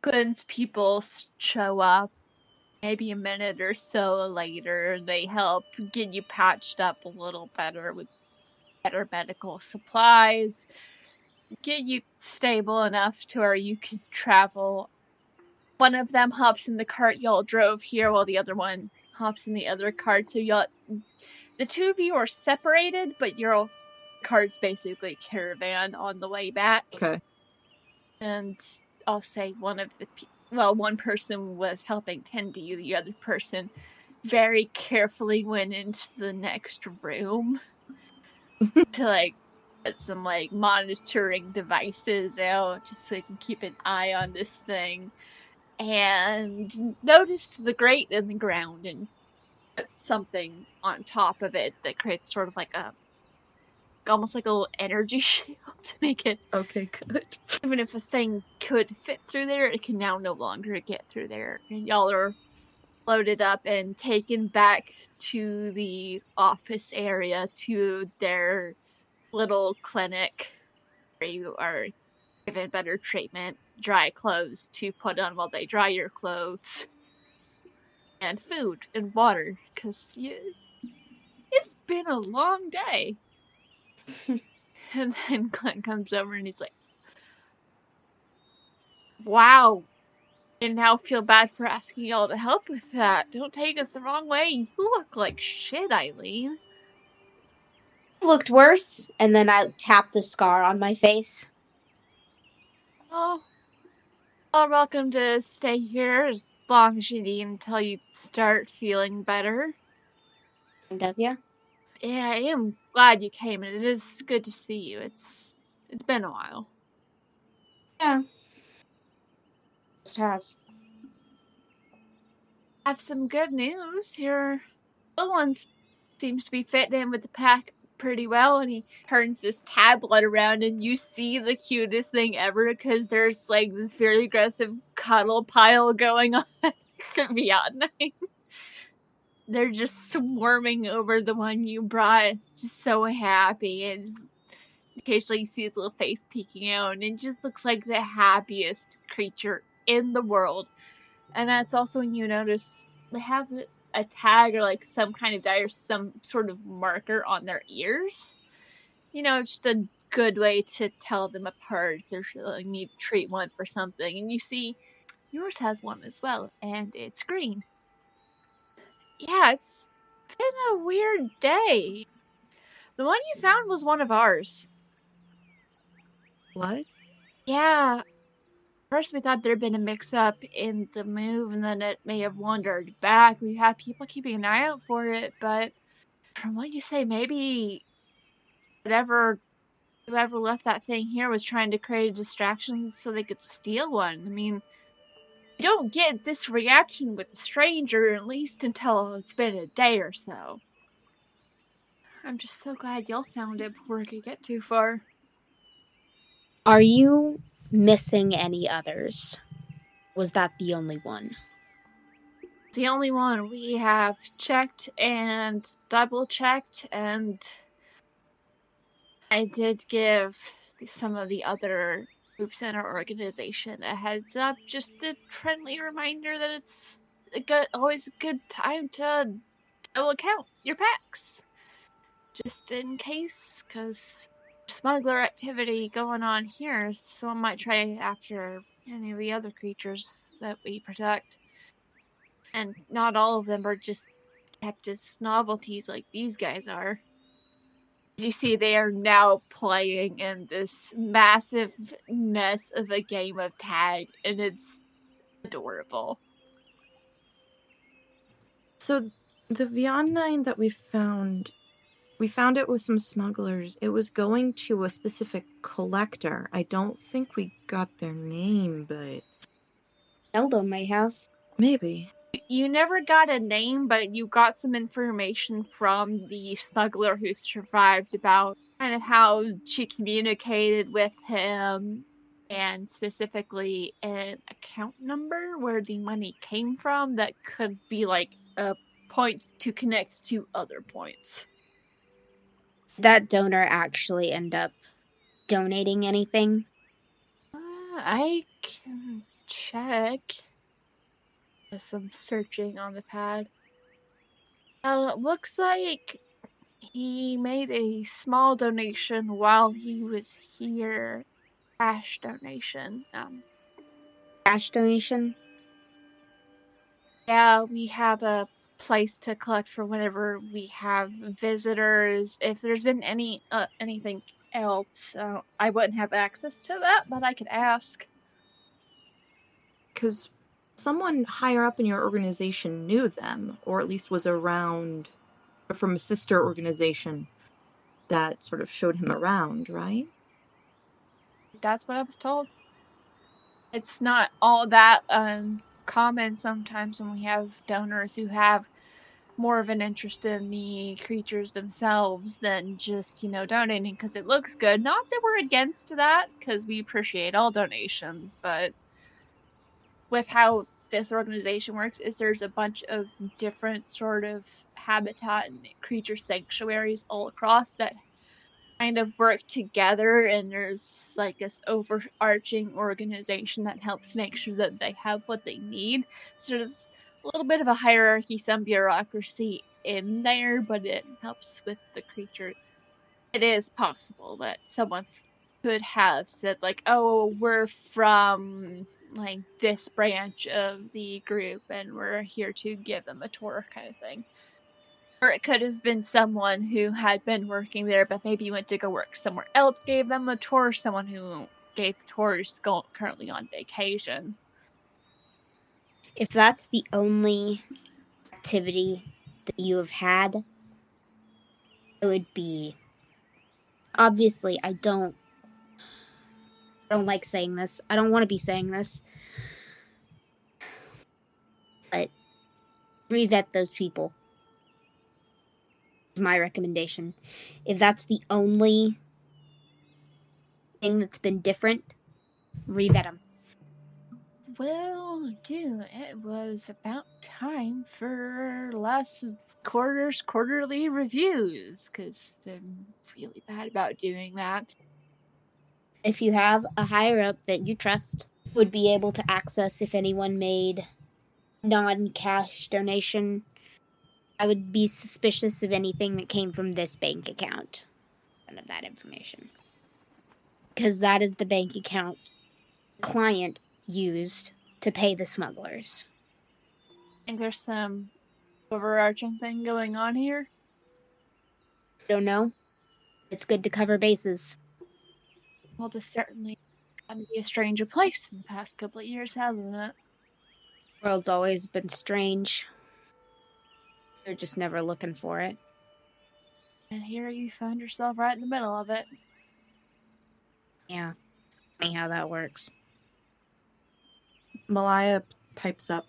Glenn's people show up. Maybe a minute or so later, they help get you patched up a little better with better medical supplies, get you stable enough to where you can travel. One of them hops in the cart y'all drove here, while the other one hops in the other cart. So the two of you are separated, but your cart's basically caravan on the way back. Okay. And I'll say one person was helping tend to you. The other person very carefully went into the next room to put some monitoring devices out just so you can keep an eye on this thing, and noticed the grate in the ground and put something on top of it that creates sort of almost like a little energy shield to make it. Okay, good. Even if a thing could fit through there, it can now no longer get through there. And y'all are loaded up and taken back to the office area to their little clinic where you are given better treatment, dry clothes to put on while they dry your clothes, and food and water, because it's been a long day. And then Clint comes over and he's like, wow, I now feel bad for asking y'all to help with that. Don't take us the wrong way. You look like shit, Eileen. Looked worse, and then I tapped the scar on my face. Oh, you're welcome to stay here as long as you need until you start feeling better. Kind of, yeah. Yeah, I am glad you came, and it is good to see you. It's been a while. Yeah. It has. I have some good news. Your little one seems to be fitting in with the pack pretty well, and he turns this tablet around, and you see the cutest thing ever, because there's this very aggressive cuddle pile going on at the Vietnam. They're just swarming over the one you brought, just so happy, and occasionally you see his little face peeking out, and it just looks like the happiest creature in the world. And that's also when you notice they have a tag or some kind of dye or some sort of marker on their ears. Just a good way to tell them apart if they need to treat one for something. And you see yours has one as well, and it's green. Yeah, it's been a weird day. The one you found was one of ours. What? Yeah. First we thought there'd been a mix-up in the move, and then it may have wandered back. We had people keeping an eye out for it, but from what you say, maybe whoever left that thing here was trying to create a distraction so they could steal one. I mean, you don't get this reaction with a stranger, at least until it's been a day or so. I'm just so glad y'all found it before it could get too far. Are you missing any others? Was that the only one? The only one we have checked and double-checked, and I did give some of the other groups in our organization a heads up, just a friendly reminder that it's always a good time to double count your packs. Just in case, because smuggler activity going on here, someone might try after any of the other creatures that we protect. And not all of them are just kept as novelties like these guys are. As you see, they are now playing in this massive mess of a game of tag, and it's adorable. So the Beyond 9 that we found it with some smugglers. It was going to a specific collector. I don't think we got their name, but Eldo may have. maybe. You never got a name, but you got some information from the smuggler who survived about kind of how she communicated with him, and specifically an account number where the money came from that could be a point to connect to other points. That donor actually end up donating anything? I can check. Some searching on the pad. Looks like he made a small donation while he was here. Cash donation. Cash donation? Yeah, we have a place to collect for whenever we have visitors. If there's been anything else, I wouldn't have access to that, but I could ask. Because someone higher up in your organization knew them, or at least was around from a sister organization that sort of showed him around, right? That's what I was told. It's not all that common sometimes when we have donors who have more of an interest in the creatures themselves than just, donating because it looks good. Not that we're against that, because we appreciate all donations, but with how this organization works is there's a bunch of different sort of habitat and creature sanctuaries all across that kind of work together, and there's like this overarching organization that helps make sure that they have what they need. So there's a little bit of a hierarchy, some bureaucracy in there, but it helps with the creature. It is possible that someone could have said like, oh, we're from like this branch of the group and we're here to give them a tour, kind of thing. Or it could have been someone who had been working there, but maybe went to go work somewhere else, gave them a tour. Someone who gave the tours currently on vacation. If that's the only activity that you have had, it would be. Obviously, I don't like saying this. I don't want to be saying this. But revet those people. Is my recommendation. If that's the only thing that's been different, revet them. Well, dude, it was about time for last quarter's quarterly reviews, because I'm really bad about doing that. If you have a higher up that you trust, would be able to access if anyone made non-cash donation. I would be suspicious of anything that came from this bank account. None of that information. Because that is the bank account the client used to pay the smugglers. I think there's some overarching thing going on here. Don't know. It's good to cover bases. Well, this certainly gotten to be a stranger place in the past couple of years, hasn't it? The world's always been strange. They're just never looking for it. And here you find yourself right in the middle of it. Yeah. Funny how that works. Malaya pipes up.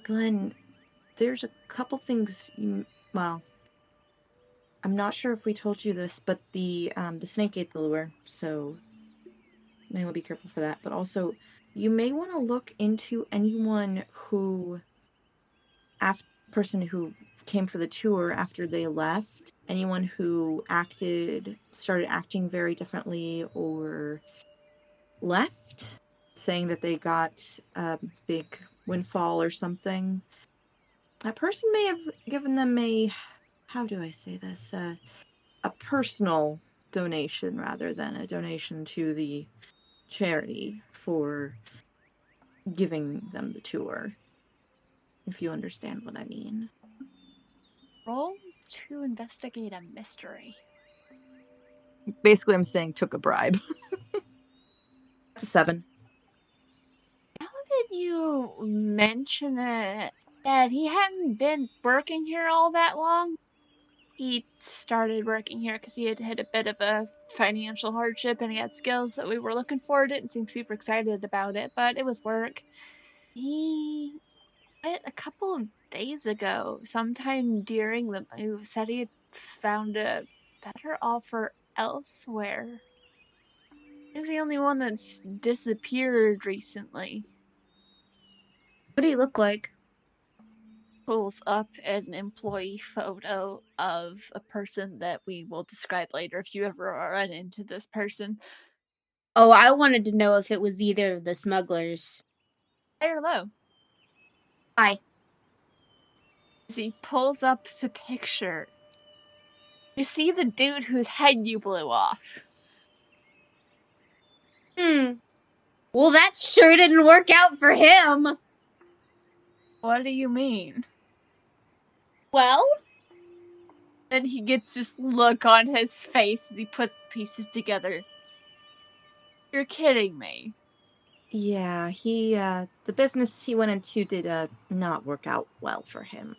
Glenn, there's a couple things well, I'm not sure if we told you this, but the snake ate the lure, so may want to be careful for that. But also, you may want to look into anyone who, person who came for the tour after they left, anyone who started acting very differently or left, saying that they got a big windfall or something. That person may have given them how do I say this? A personal donation rather than a donation to the charity for giving them the tour. If you understand what I mean. Roll to investigate a mystery. Basically, I'm saying took a bribe. That's a 7. Now that you mention it, that he hadn't been working here all that long. He started working here because he had hit a bit of a financial hardship and he had skills that we were looking for. Didn't seem super excited about it, but it was work. He quit a couple of days ago, sometime during the move, said he had found a better offer elsewhere. He's the only one that's disappeared recently. What do you look like? Pulls up an employee photo of a person that we will describe later if you ever run into this person. Oh, I wanted to know if it was either of the smugglers. High or low? High. As he pulls up the picture, you see the dude whose head you blew off. Well, that sure didn't work out for him. What do you mean? Well, Then he gets this look on his face as he puts the pieces together. You're kidding me. Yeah, the business he went into did not work out well for him.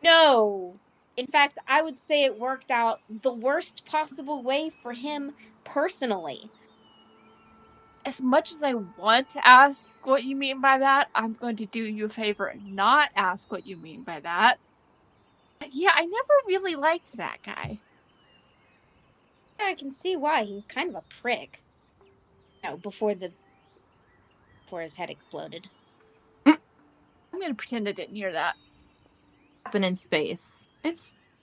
no. In fact, I would say it worked out the worst possible way for him personally. As much as I want to ask what you mean by that, I'm going to do you a favor and not ask what you mean by that. Yeah, I never really liked that guy. I can see why. He was kind of a prick. No, before his head exploded. I'm going to pretend I didn't hear that. Happen in space.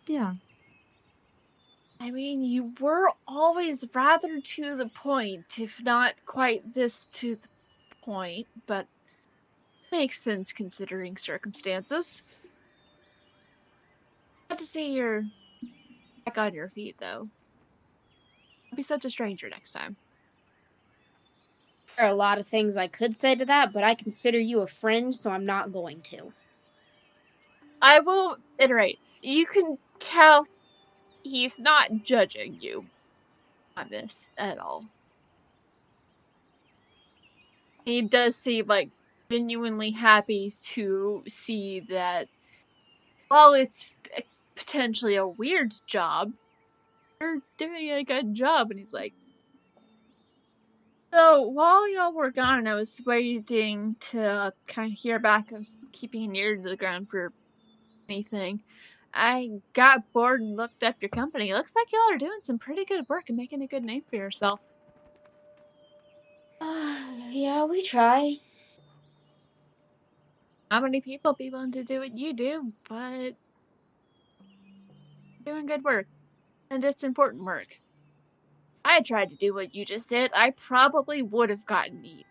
Yeah. I mean, you were always rather to the point, if not quite this to the point, but makes sense considering circumstances. Glad to see you're back on your feet, though. Don't be such a stranger next time. There are a lot of things I could say to that, but I consider you a friend, so I'm not going to. I will iterate. You can tell he's not judging you on this at all. He does seem like genuinely happy to see that while it's potentially a weird job, you're doing a good job. And he's like, so while y'all were gone, I was waiting to kind of hear back. I was keeping an ear to the ground for anything. I got bored and looked up your company. It looks like y'all are doing some pretty good work and making a good name for yourself. Yeah, we try. Not many people be willing to do what you do, but doing good work. And it's important work. I tried to do what you just did, I probably would have gotten eaten.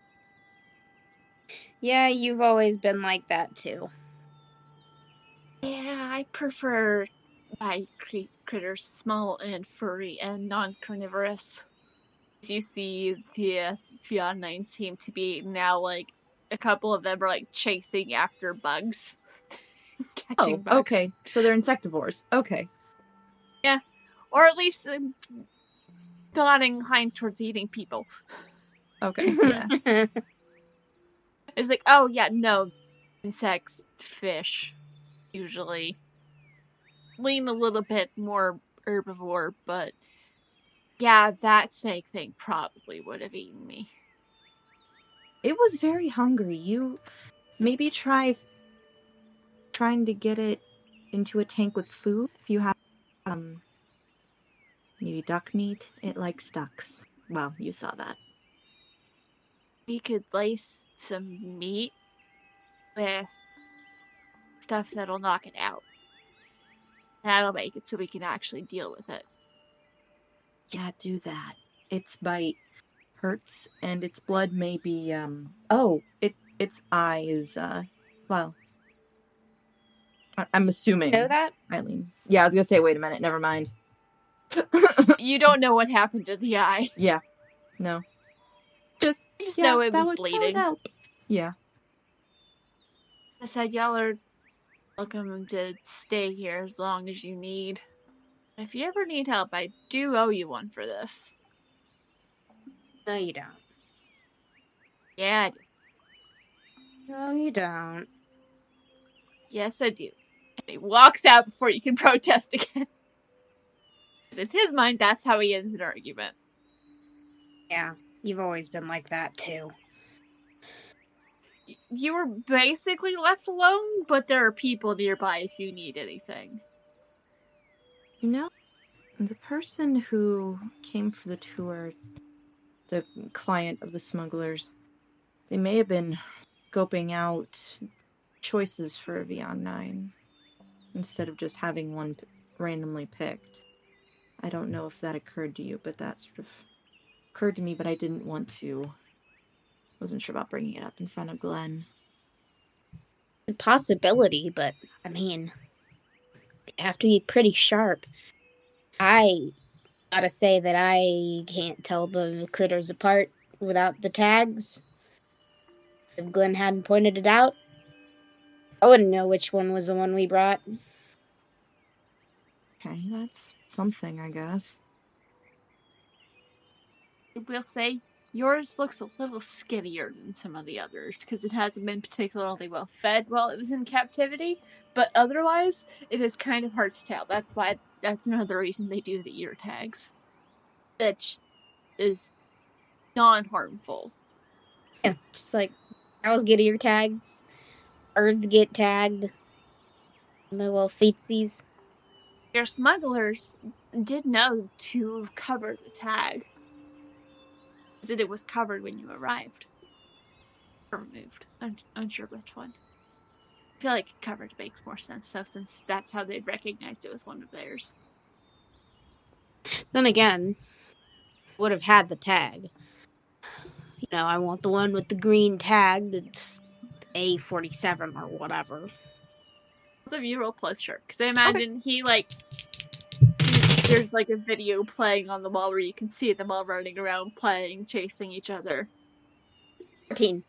Yeah, you've always been like that too. Yeah, I prefer my critters small and furry and non-carnivorous. As you see, the Fion9 seem to be now like a couple of them are like chasing after bugs, catching bugs. Okay. So they're insectivores. Okay. Yeah, or at least not inclined towards eating people. Okay. Yeah. It's like, oh yeah, no, insects, fish, usually lean a little bit more herbivore, but yeah, that snake thing probably would have eaten me. It was very hungry. You maybe trying to get it into a tank with food if you have maybe duck meat. It likes ducks. Well, you saw that. We could lace some meat with stuff that'll knock it out. That'll make it so we can actually deal with it. Yeah, do that. Its bite hurts, and its blood may be its eye is well. I'm assuming. You know that? Eileen. Yeah, I was gonna say, wait a minute, never mind. You don't know what happened to the eye. Yeah. No. You just know it was bleeding. That would help. Yeah. I said, y'all are welcome to stay here as long as you need. If you ever need help, I do owe you one for this. No, you don't. Yeah, I do. No, you don't. Yes, I do. And he walks out before you can protest again. In his mind, that's how he ends an argument. Yeah, you've always been like that too. You were basically left alone, but there are people nearby if you need anything. You know, the person who came for the tour, the client of the smugglers, they may have been scoping out choices for a Vion 9 instead of just having one randomly picked. I don't know if that occurred to you, but that sort of occurred to me, but I didn't want to Wasn't sure about bringing it up in front of Glenn. It's a possibility, but I mean, you have to be pretty sharp. I gotta say that I can't tell the critters apart without the tags. If Glenn hadn't pointed it out, I wouldn't know which one was the one we brought. Okay, that's something, I guess. I will say, yours looks a little skinnier than some of the others because it hasn't been particularly well fed while it was in captivity. But otherwise, it is kind of hard to tell. That's another reason they do the ear tags. That is non-harmful. Yeah, just like cows get ear tags, birds get tagged, my little feetsies. Your smugglers did know to cover the tag. That it was covered when you arrived. Or removed. Unsure which one. I feel like covered makes more sense, though, since that's how they'd recognized it was one of theirs. Then again, would have had the tag. You know, I want the one with the green tag that's A47 or whatever. Both of you roll plus sharp, because I imagine there's like a video playing on the wall where you can see them all running around playing, chasing each other. 14.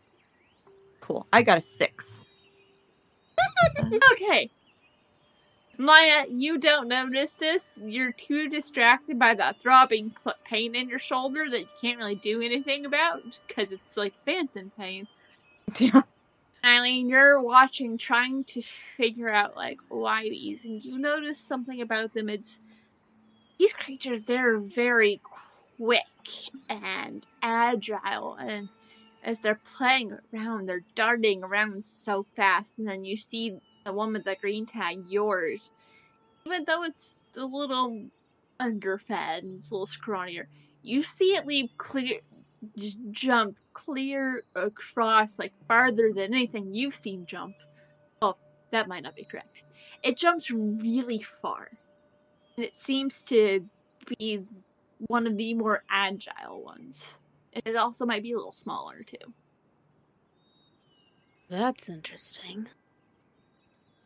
Cool. I got a 6. Okay. Maya, you don't notice this. You're too distracted by that throbbing pain in your shoulder that you can't really do anything about, because it's like phantom pain. Yeah. Eileen, you're watching, trying to figure out, like, why these, and you notice something about them. It's these creatures, they're very quick and agile, and as they're playing around, they're darting around so fast, and then you see the one with the green tag, yours. Even though it's a little underfed and it's a little scrawnier, you see it leave clear, just jump clear across, like farther than anything you've seen jump. Oh, that might not be correct. It jumps really far, and it seems to be one of the more agile ones. And it also might be a little smaller too. That's interesting.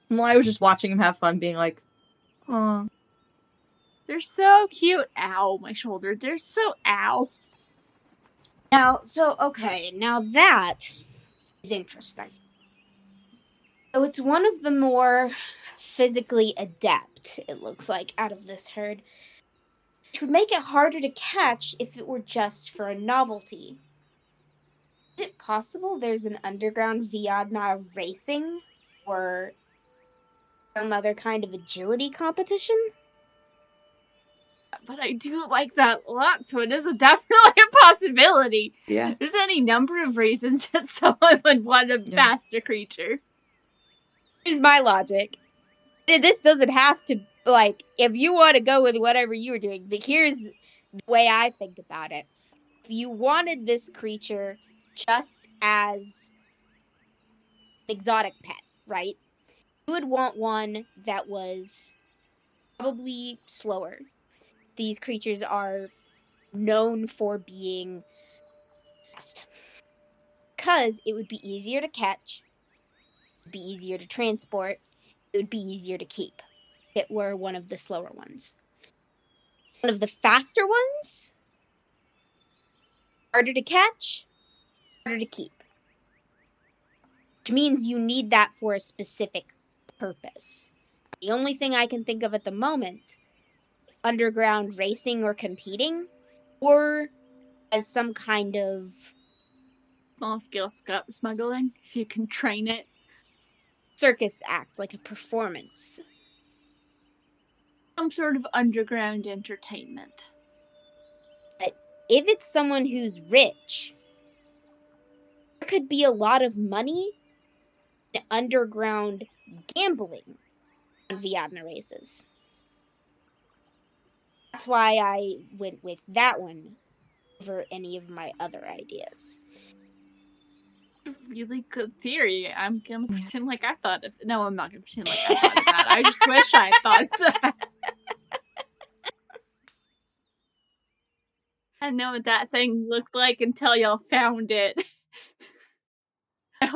Well, I was just watching him have fun, being like, "Aw." They're so cute. Ow, my shoulder. They're so ow. Now that is interesting. So it's one of the more physically adept, it looks like, out of this herd, which would make it harder to catch if it were just for a novelty. Is it possible there's an underground Viadna racing or some other kind of agility competition? But I do like that a lot, so it is definitely a possibility. Yeah. There's any number of reasons that someone would want a faster creature. Here's my logic. This doesn't have to, like, if you want to go with whatever you were doing, but here's the way I think about it. If you wanted this creature just as an exotic pet, right? You would want one that was probably slower. These creatures are known for being fast. Because it would be easier to catch, it would be easier to transport, it would be easier to keep if it were one of the slower ones. One of the faster ones, harder to catch, harder to keep. Which means you need that for a specific purpose. The only thing I can think of at the moment, underground racing or competing, or as some kind of Small scale smuggling, if you can train it. circus act, like a performance. Some sort of underground entertainment. But if it's someone who's rich, there could be a lot of money in underground gambling on Viadna races. That's why I went with that one over any of my other ideas. A really good theory. I'm gonna pretend like I thought of it. No, I'm not gonna pretend like I thought of that. I just wish I thought of that. I know what that thing looked like until y'all found it.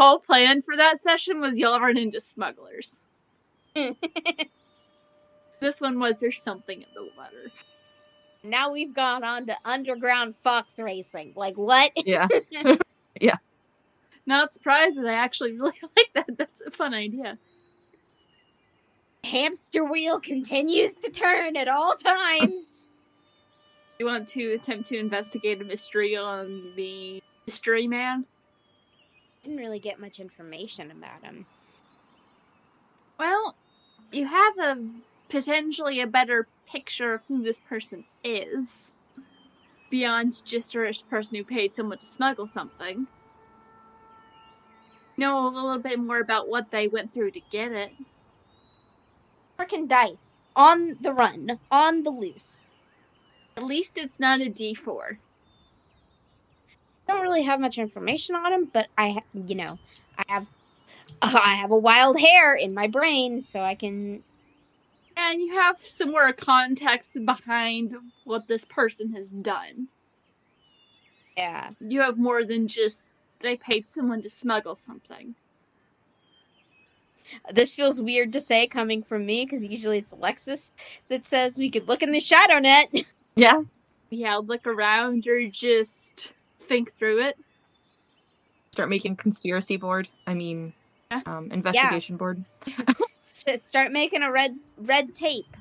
whole plan for that session was y'all run into smugglers. This one was there's something in the water. Now we've gone on to underground fox racing. Like, what? Yeah. Not surprised that I actually really like that. That's a fun idea. Hamster wheel continues to turn at all times. You want to attempt to investigate a mystery on the mystery man? Didn't really get much information about him. Well, you have potentially a better picture of who this person is. Beyond just a rich person who paid someone to smuggle something. Know a little bit more about what they went through to get it. Frickin' dice. On the run. On the loose. At least it's not a D4. I don't really have much information on him, but I have a wild hair in my brain, so I can. And you have some more context behind what this person has done. Yeah. You have more than just they paid someone to smuggle something. This feels weird to say coming from me, because usually it's Alexis that says we could look in the shadow net. Yeah. Yeah, look around or just think through it. Start making conspiracy board. Investigation board. Start making a red tape.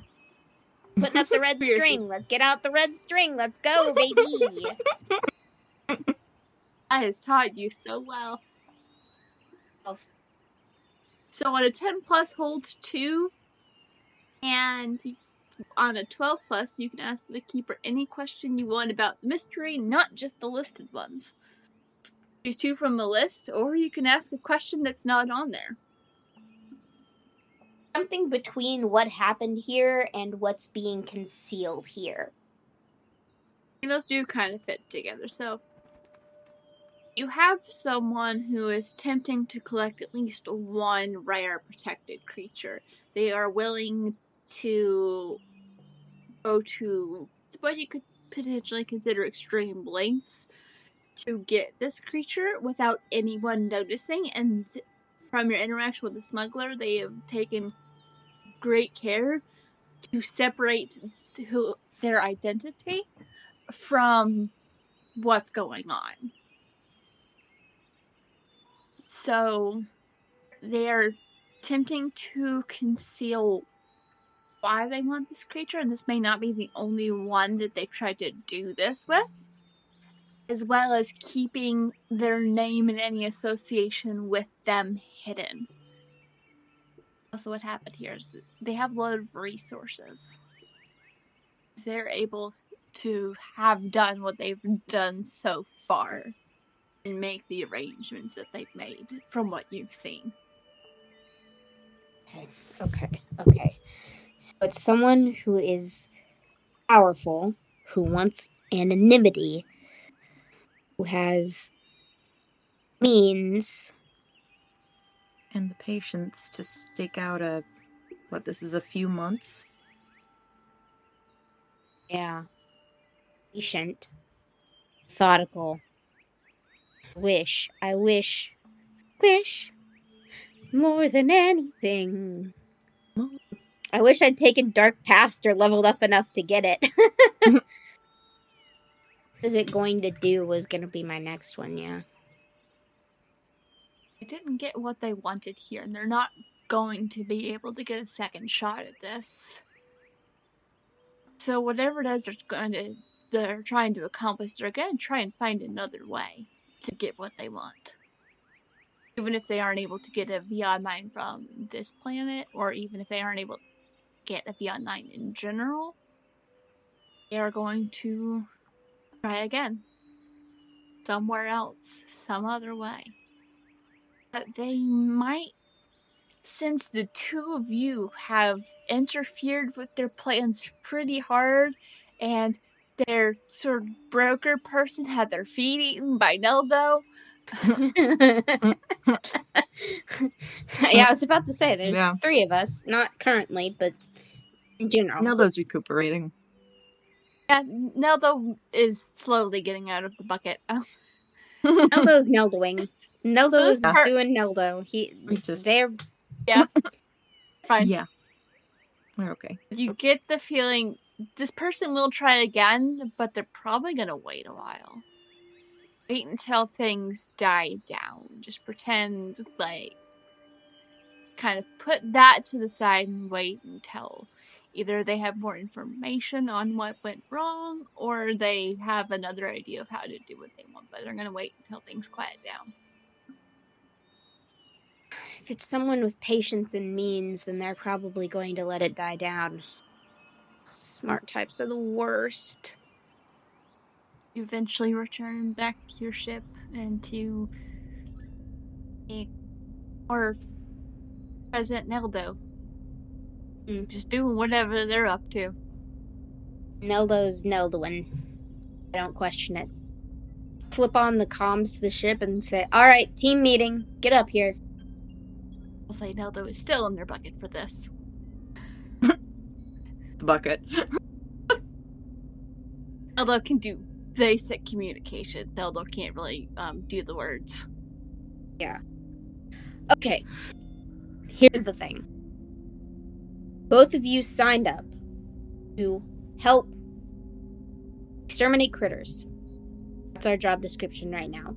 Putting up the red string. Let's get out the red string. Let's go, baby. That has taught you so well. So on a 10 plus holds 2, and on a 12 plus you can ask the keeper any question you want about the mystery, not just the listed ones. Choose 2 from the list, or you can ask a question that's not on there. Something between what happened here and what's being concealed here. And those do kind of fit together, so you have someone who is attempting to collect at least one rare protected creature. They are willing to go to what you could potentially consider extreme lengths to get this creature without anyone noticing, and from your interaction with the smuggler, they have taken great care to separate their identity from what's going on. So they're attempting to conceal why they want this creature, and this may not be the only one that they've tried to do this with, as well as keeping their name and any association with them hidden. Also, what happened here is they have a lot of resources. They're able to have done what they've done so far and make the arrangements that they've made from what you've seen. Okay. So it's someone who is powerful, who wants anonymity, who has means. And the patience to stake out this is a few months? Yeah. Patient. Methodical. I wish more than anything. I wish I'd taken Dark Past or leveled up enough to get it. What is it going to do was going to be my next one, yeah. They didn't get what they wanted here, and they're not going to be able to get a second shot at this. So whatever it is they're trying to accomplish, they're going to try and find another way to get what they want. Even if they aren't able to get a VR9 from this planet, or even if they aren't able to get a VR9 in general, they are going to try again. Somewhere else, some other way. But they might, since the two of you have interfered with their plans pretty hard, and their sort of broker person had their feet eaten by Neldo. Yeah, I was about to say, there's 3 of us. Not currently, but in general. Neldo's recuperating. Yeah, Neldo is slowly getting out of the bucket. Neldo's Neldoing. Neldo is This part- doing Neldo. They're Yeah. Fine. Yeah. We're okay. You get the feeling this person will try again, but they're probably gonna wait a while. Wait until things die down. Just pretend like kind of put that to the side and wait until either they have more information on what went wrong or they have another idea of how to do what they want, but they're gonna wait until things quiet down. if it's someone with patience and means, then they're probably going to let it die down. Smart types are the worst. You eventually return back to your ship and to or President Neldo. Just doing whatever they're up to. Neldo's Neldoing. I don't question it. Flip on the comms to the ship and say, "Alright, team meeting. Get up here." I'll say Neldo is still in their bucket for this. The bucket. Neldo can do basic communication. Neldo can't really do the words. Yeah. Okay. Here's the thing. Both of you signed up to help exterminate critters. That's our job description right now.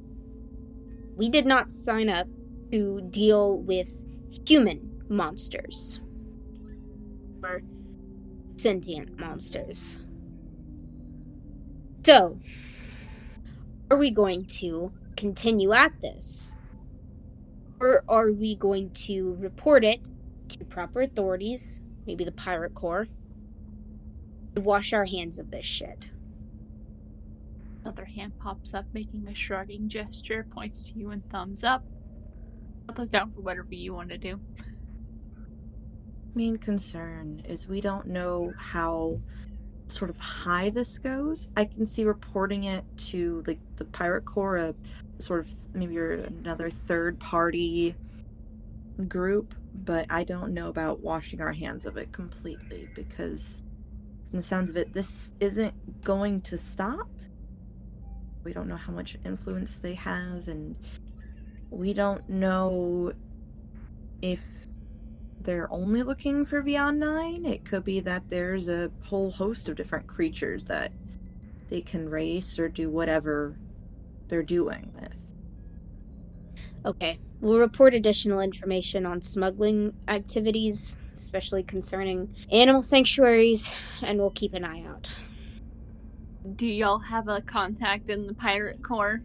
We did not sign up to deal with human monsters or sentient monsters. So, are we going to continue at this? Or are we going to report it to proper authorities, maybe the Pirate Corps, and wash our hands of this shit? Another hand pops up, making a shrugging gesture, points to you and thumbs up. Put those down for whatever you want to do. Main concern is we don't know how sort of high this goes. I can see reporting it to like the Pirate Corps, a sort of maybe another third party group, but I don't know about washing our hands of it completely because from the sounds of it, this isn't going to stop. We don't know how much influence they have, and we don't know if they're only looking for Beyond 9. It could be that there's a whole host of different creatures that they can race or do whatever they're doing with. Okay, we'll report additional information on smuggling activities, especially concerning animal sanctuaries, and we'll keep an eye out. Do y'all have a contact in the Pirate Corps?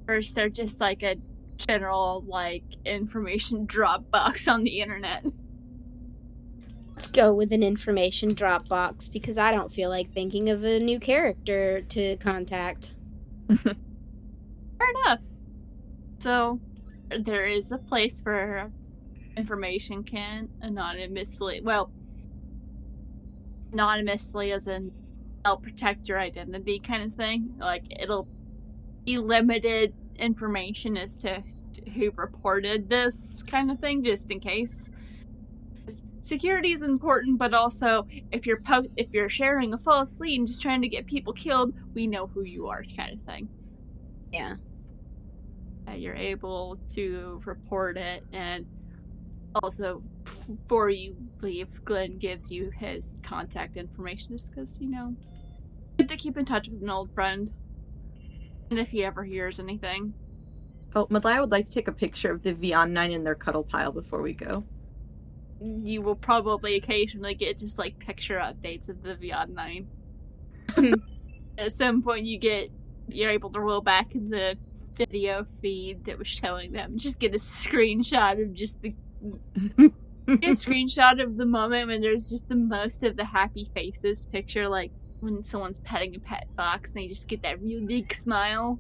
Or is there just like a general like information drop box on the internet? Let's go with an information Dropbox because I don't feel like thinking of a new character to contact. Fair enough. So, there is a place for information can anonymously, as in help protect your identity kind of thing. Like, it'll be limited information as to who reported this kind of thing, just in case. Security is important, but also if you're sharing a false lead and just trying to get people killed, we know who you are, kind of thing. Yeah. You're able to report it, and also before you leave, Glenn gives you his contact information just because, good to keep in touch with an old friend. And if he ever hears anything. Oh, Malaya would like to take a picture of the Beyond 9 in their cuddle pile before we go. You will probably occasionally get just like picture updates of the Beyond 9. At some point you're able to roll back the video feed that was showing them. Just get a screenshot of just a screenshot of the moment when there's just the most of the happy faces picture, like when someone's petting a pet fox and they just get that really big smile.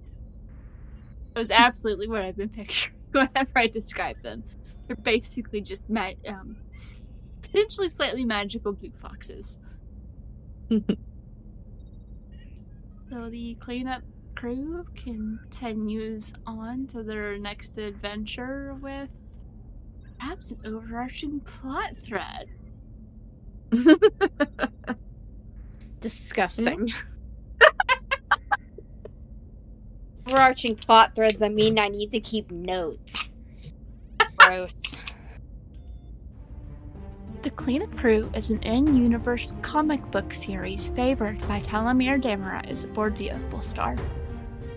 That was absolutely what I've been picturing whenever I describe them. They're basically just potentially slightly magical blue foxes. So the cleanup crew continues on to their next adventure with perhaps an overarching plot thread. Disgusting. overarching plot threads, I mean I need to keep notes. Gross. The Cleanup Crew is an in-universe comic book series favored by Talamir Damarais aboard the Opal Star.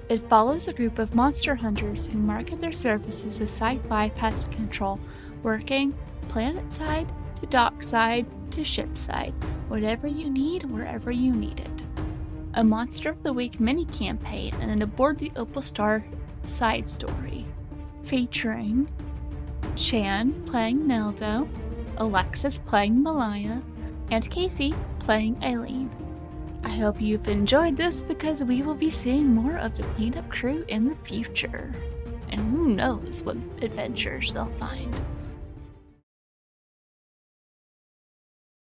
It follows a group of monster hunters who market their services as sci-fi pest control, working planet-side to dockside to ship-side, whatever you need, wherever you need it. A Monster of the Week mini-campaign and an Aboard the Opal Star side story, featuring Chan playing Neldo, Alexis playing Malaya, and Casey playing Aileen. I hope you've enjoyed this because we will be seeing more of the Cleanup Crew in the future. And who knows what adventures they'll find.